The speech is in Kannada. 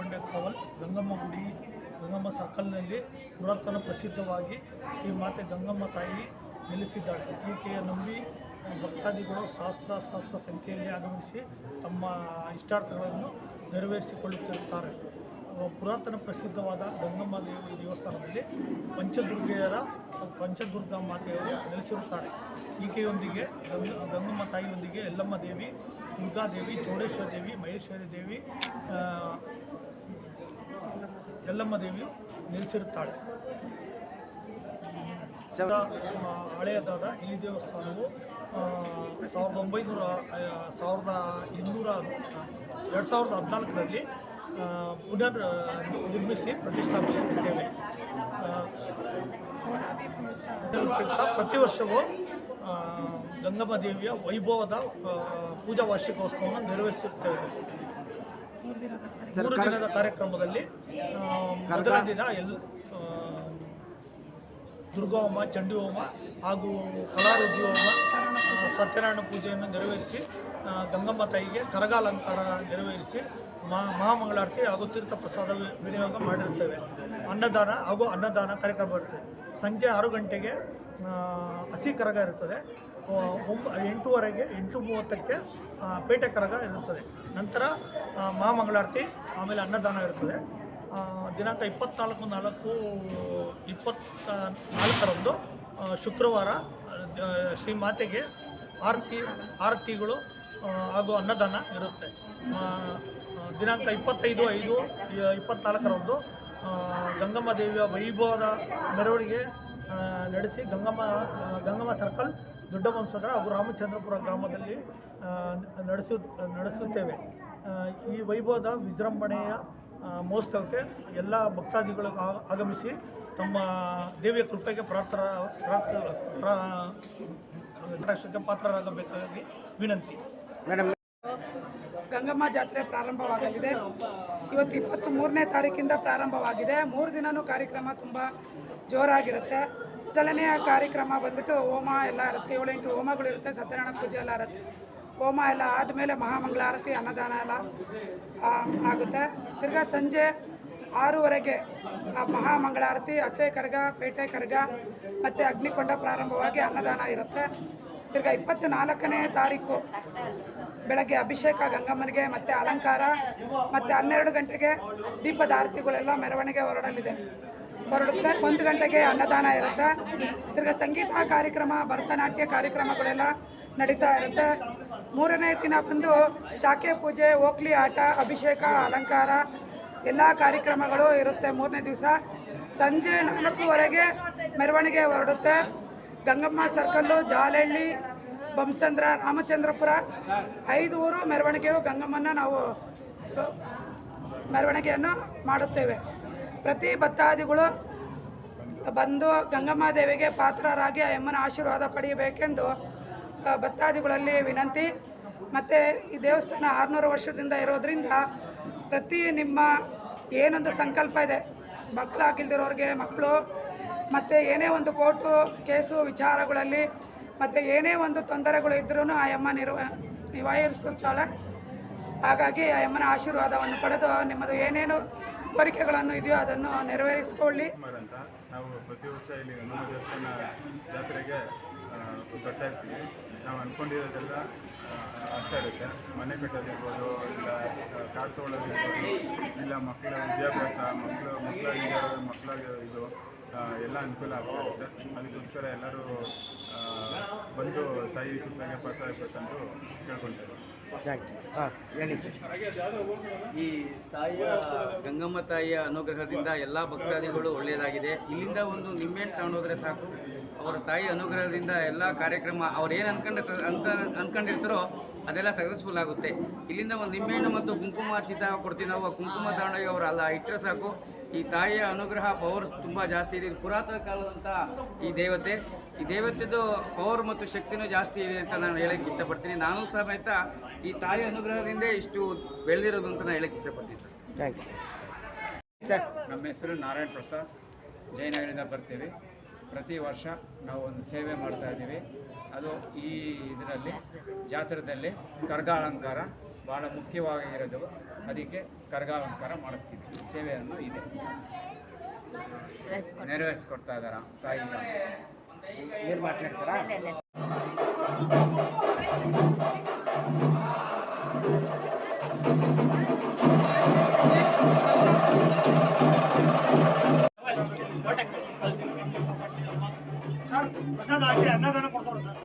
ಬಂಡೆ ಕಾವಲ್ ಗಂಗಮ್ಮ ಗುಡಿ ಗಂಗಮ್ಮ ಸರ್ಕಲ್ನಲ್ಲಿ ಪುರಾತನ ಪ್ರಸಿದ್ಧವಾಗಿ ಶ್ರೀ ಮಾತೆ ಗಂಗಮ್ಮ ತಾಯಿ ನೆಲೆಸಿದ್ದಾಳೆ. ಈಕೆಯ ನಂಬಿ ಭಕ್ತಾದಿಗಳು ಸಹಸ್ರ ಸಂಖ್ಯೆಯಲ್ಲಿ ಆಗಮಿಸಿ ತಮ್ಮ ಇಷ್ಟಾರ್ಥಗಳನ್ನು ನೆರವೇರಿಸಿಕೊಳ್ಳುತ್ತಿರುತ್ತಾರೆ. ಪುರಾತನ ಪ್ರಸಿದ್ಧವಾದ ಗಂಗಮ್ಮ ದೇವಿ ದೇವಸ್ಥಾನದಲ್ಲಿ ಪಂಚದುರ್ಗಾ ಮಾತೆಯವರು ನೆಲೆಸಿರುತ್ತಾರೆ. ಈಕೆಯೊಂದಿಗೆ ಗಂಗಮ್ಮ ತಾಯಿಯೊಂದಿಗೆ ಯಲ್ಲಮ್ಮ ದೇವಿ, ದುರ್ಗಾದೇವಿ, ಚೌಡೇಶ್ವರಿ ದೇವಿ, ಮಹೇಶ್ವರಿ ದೇವಿ, ಯಲ್ಲಮ್ಮ ದೇವಿಯು ನೆಲೆಸಿರುತ್ತಾಳೆ. ಹಳೆಯದಾದ ಈ ದೇವಸ್ಥಾನವು 2014ರಲ್ಲಿ ಪುನರ್ ನಿರ್ಮಿಸಿ ಪ್ರತಿಷ್ಠಾಪಿಸುತ್ತಿದ್ದೇವೆ. ಪ್ರತಿ ವರ್ಷವೂ ಗಂಗಮ್ಮ ದೇವಿಯ ವೈಭವದ ಪೂಜಾ ವಾರ್ಷಿಕೋತ್ಸವವನ್ನು ನೆರವೇರಿಸುತ್ತೇವೆ. 3 ದಿನದ ಕಾರ್ಯಕ್ರಮದಲ್ಲಿ ಮೊದಲ ದಿನ ದುರ್ಗಾಹೋಮ, ಚಂಡಿ ಹೋಮ ಹಾಗೂ ಕಲಾರುದ್ರಿ ಹೋಮ, ಸತ್ಯನಾರಾಯಣ ಪೂಜೆಯನ್ನು ನೆರವೇರಿಸಿ ಗಂಗಮ್ಮ ತಾಯಿಗೆ ಕರಗಾಲಂಕಾರ ನೆರವೇರಿಸಿ ಮಹಾಮಂಗಳಾರತಿ ಹಾಗೂ ತೀರ್ಥ ಪ್ರಸಾದ ವಿನಿಯೋಗ ಮಾಡಿರುತ್ತೇವೆ. ಅನ್ನದಾನ ಕಾರ್ಯಕ್ರಮ ಇರುತ್ತೆ. ಸಂಜೆ 6 ಗಂಟೆಗೆ ಹಸಿ ಕರಗ ಇರುತ್ತದೆ. 8:30ಕ್ಕೆ ಪೇಟೆ ಕರಗ ಇರುತ್ತದೆ. ನಂತರ ಮಹಾಮಂಗಳಾರತಿ, ಆಮೇಲೆ ಅನ್ನದಾನ ಇರುತ್ತದೆ. ದಿನಾಂಕ 24/4/24ರಂದು ಶುಕ್ರವಾರ ಶ್ರೀ ಮಾತೆಗೆ ಆರತಿಗಳು ಹಾಗೂ ಅನ್ನದಾನ ಇರುತ್ತೆ. ದಿನಾಂಕ 25/5/24ರಂದು ಗಂಗಮ್ಮ ದೇವಿಯ ವೈಭವದ ಮೆರವಣಿಗೆ ನಡೆಸಿ ಗಂಗಮ್ಮ ಸರ್ಕಲ್, ದೊಡ್ಡವಂಶಧರ ಹಾಗೂ ರಾಮಚಂದ್ರಪುರ ಗ್ರಾಮದಲ್ಲಿ ನಡೆಸುತ್ತೇವೆ. ಈ ವೈಭವದ ವಿಜೃಂಭಣೆಯ ಮಹೋತ್ಸವಕ್ಕೆ ಎಲ್ಲ ಭಕ್ತಾದಿಗಳು ಆಗಮಿಸಿ ತಮ್ಮ ದೇವಿಯ ಕೃಪೆಗೆ ಪಾತ್ರರಾಗಬೇಕಾಗಿ ವಿನಂತಿ. ಗಂಗಮ್ಮ ಜಾತ್ರೆ ಪ್ರಾರಂಭವಾಗಲಿದೆ. ಇವತ್ತು 23ನೇ ತಾರೀಕಿಂದ ಪ್ರಾರಂಭವಾಗಿದೆ. 3 ದಿನವೂ ಕಾರ್ಯಕ್ರಮ ತುಂಬ ಜೋರಾಗಿರುತ್ತೆ. ಮೊದಲನೆಯ ಕಾರ್ಯಕ್ರಮ ಬಂದ್ಬಿಟ್ಟು ಹೋಮ ಎಲ್ಲ ಇರುತ್ತೆ. 7-8 ಹೋಮಗಳಿರುತ್ತೆ. ಸತ್ಯನಾರಾಯಣ ಪೂಜೆ ಎಲ್ಲ ಇರುತ್ತೆ. ಹೋಮ ಎಲ್ಲ ಆದಮೇಲೆ ಮಹಾಮಂಗಳಾರತಿ, ಅನ್ನದಾನ ಎಲ್ಲ ಆಗುತ್ತೆ. ತಿರ್ಗಾ ಸಂಜೆ 6:30ಗೆ ಮಹಾಮಂಗಳಾರತಿ, ಹಸೆ ಕರಗ, ಪೇಟೆ ಕರಗ ಮತ್ತು ಅಗ್ನಿಕೊಂಡ ಪ್ರಾರಂಭವಾಗಿ ಅನ್ನದಾನ ಇರುತ್ತೆ. ತಿರ್ಗಾ 24ನೇ ತಾರೀಕು ಬೆಳಗ್ಗೆ ಅಭಿಷೇಕ ಗಂಗಮ್ಮನಿಗೆ ಮತ್ತು ಅಲಂಕಾರ, ಮತ್ತು 12 ಗಂಟೆಗೆ ದೀಪದ ಆರತಿಗಳೆಲ್ಲ ಮೆರವಣಿಗೆ ಹೊರಡುತ್ತೆ. 1 ಗಂಟೆಗೆ ಅನ್ನದಾನ ಇರುತ್ತೆ. ತಿರ್ಗಾ ಸಂಗೀತ ಕಾರ್ಯಕ್ರಮ, ಭರತನಾಟ್ಯ ಕಾರ್ಯಕ್ರಮಗಳೆಲ್ಲ ನಡೀತಾ ಇರುತ್ತೆ. 3ನೇ ದಿನ ಬಂದು ಶಾಖೆ ಪೂಜೆ, ಓಕ್ಲಿ ಆಟ, ಅಭಿಷೇಕ, ಅಲಂಕಾರ ಎಲ್ಲ ಕಾರ್ಯಕ್ರಮಗಳು ಇರುತ್ತೆ. 3ನೇ ದಿವಸ ಸಂಜೆ 4:00ವರೆಗೆ ಮೆರವಣಿಗೆ ಹೊರಡುತ್ತೆ. ಗಂಗಮ್ಮ ಸರ್ಕಲ್ಲು, ಜಾಲಹಳ್ಳಿ, ಬೊಮ್ಮಸಂದ್ರ, ರಾಮಚಂದ್ರಪುರ 5 ಊರು ಮೆರವಣಿಗೆಯು ಗಂಗಮ್ಮನ ನಾವು ಮೆರವಣಿಗೆಯನ್ನು ಮಾಡುತ್ತೇವೆ. ಪ್ರತಿ ಭಕ್ತಾದಿಗಳು ಬಂದು ಗಂಗಮ್ಮ ದೇವಿಗೆ ಪಾತ್ರರಾಗಿ ಅಮ್ಮನ ಆಶೀರ್ವಾದ ಪಡೆಯಬೇಕೆಂದು ಭಕ್ತಾದಿಗಳಲ್ಲಿ ವಿನಂತಿ. ಮತ್ತು ಈ ದೇವಸ್ಥಾನ 600 ವರ್ಷದಿಂದ ಇರೋದರಿಂದ ಪ್ರತಿ ನಿಮ್ಮ ಏನೊಂದು ಸಂಕಲ್ಪ ಇದೆ, ಮಕ್ಕಳಾಗಿಲ್ದಿರೋರಿಗೆ ಮಕ್ಕಳು, ಮತ್ತು ಏನೇ ಒಂದು ಕೋರ್ಟು ಕೇಸು ವಿಚಾರಗಳಲ್ಲಿ ಮತ್ತು ಏನೇ ಒಂದು ತೊಂದರೆಗಳು ಇದ್ರೂ ಆ ಅಮ್ಮ ನಿವಾರಿಸುತ್ತಾಳೆ. ಹಾಗಾಗಿ ಆ ಅಮ್ಮನ ಆಶೀರ್ವಾದವನ್ನು ಪಡೆದು ನಿಮ್ಮದು ಏನೇನು ಕೋರಿಕೆಗಳನ್ನು ಇದೆಯೋ ಅದನ್ನು ನೆರವೇರಿಸಿಕೊಳ್ಳಿ. ನಾವು ಪ್ರತಿ ವರ್ಷ ಇಲ್ಲಿ ಗಂಗಮ್ಮ ದೇವಸ್ಥಾನ ಜಾತ್ರೆಗೆ ಬರ್ತಾ ಇರ್ತೀವಿ. ನಾವು ಅಂದ್ಕೊಂಡಿರೋದೆಲ್ಲ ಆಗ್ತಾ ಇರುತ್ತೆ. ಮನೆ ಕಟ್ಟೋದಿರ್ಬೋದು, ಇಲ್ಲ ಕಾರ್ ತೊಗೊಳ್ಳೋದಿರ್ಬೋದು, ಇಲ್ಲ ಮಕ್ಕಳ ವಿದ್ಯಾಭ್ಯಾಸ, ಮಕ್ಕಳಿಗೆ ಇದು ಎಲ್ಲ ಅನುಕೂಲ ಆಗ್ತಾ ಇರುತ್ತೆ. ಅದಕ್ಕೋಸ್ಕರ ಎಲ್ಲರೂ ಬಂದು ತಾಯಿ ಕೃಪೆಗೆ ಪಾತ್ರರಾಗಬೇಕಂತ ಕೇಳ್ಕೊಳ್ತೇವೆ. ಈ ತಾಯಿಯ ಗಂಗಮ್ಮ ತಾಯಿಯ ಅನುಗ್ರಹದಿಂದ ಎಲ್ಲ ಭಕ್ತಾದಿಗಳು ಒಳ್ಳೆಯದಾಗಿದೆ. ಇಲ್ಲಿಂದ ಒಂದು ನಿಂಬೆಹಣ್ಣು ತಗೊಂಡೋದ್ರೆ ಸಾಕು, ಅವರ ತಾಯಿ ಅನುಗ್ರಹದಿಂದ ಎಲ್ಲ ಕಾರ್ಯಕ್ರಮ ಅವ್ರು ಏನು ಅನ್ಕೊಂಡಿರ್ತಾರೋ ಅದೆಲ್ಲ ಸಕ್ಸಸ್ಫುಲ್ ಆಗುತ್ತೆ. ಇಲ್ಲಿಂದ ಒಂದು ನಿಂಬೆಹಣ್ಣು ಮತ್ತು ಕುಂಕುಮ ಅರ್ಚಿತ ಕೊಡ್ತೀವಿ ನಾವು. ಆ ಕುಂಕುಮ ತಗೊಂಡೋಗಿ ಅವರು ಅಲ್ಲ ಇಟ್ಟರೆ ಸಾಕು. ಈ ತಾಯಿಯ ಅನುಗ್ರಹ ಪವರ್ ತುಂಬ ಜಾಸ್ತಿ ಇದೆ. ಪುರಾತನ ಕಾಲದಂಥ ಈ ದೇವತೆದು ಪವರ್ ಮತ್ತು ಶಕ್ತಿನೂ ಜಾಸ್ತಿ ಇದೆ ಅಂತ ನಾನು ಹೇಳೋಕ್ಕೆ ಇಷ್ಟಪಡ್ತೀನಿ. ನಾನು ಸಮೇತ ಈ ತಾಯಿ ಅನುಗ್ರಹದಿಂದ ಇಷ್ಟು ಬೆಳೆದಿರೋದು ಅಂತ ನಾನು ಹೇಳೋಕ್ಕೆ ಇಷ್ಟಪಡ್ತೀನಿ ಸರ್. Thank you sir. ನಮ್ಮ ಹೆಸರು ನಾರಾಯಣ್ ಪ್ರಸಾದ್, ಜಯನಗರದಿಂದ ಬರ್ತೀವಿ. ಪ್ರತಿ ವರ್ಷ ನಾವು ಒಂದು ಸೇವೆ ಮಾಡ್ತಾ ಇದ್ದೀವಿ. ಅದು ಈ ಇದರಲ್ಲಿ ಜಾತ್ರೆಯಲ್ಲಿ ಕರ್ಗ ಅಲಂಕಾರ ಭಾಳ ಮುಖ್ಯವಾಗಿರೋದು. ಅದಕ್ಕೆ ಕರಗಾಲಂಕಾರ ಮಾಡಿಸ್ತೀವಿ. ಸೇವೆಯನ್ನು ಇದೆ ನೆರವೇರಿಸ್ಕೊಡ್ತಾ ಇದ್ದಾರೆ ತಾಯಿ. ಏನು ಮಾತಾಡ್ತಾರಾ? ಸರ್ ಪ್ರಸಾದ ಹಾಕಿ ಅನ್ನದಾನ ಕೊಡ್ತಾರೆ ಸರ್.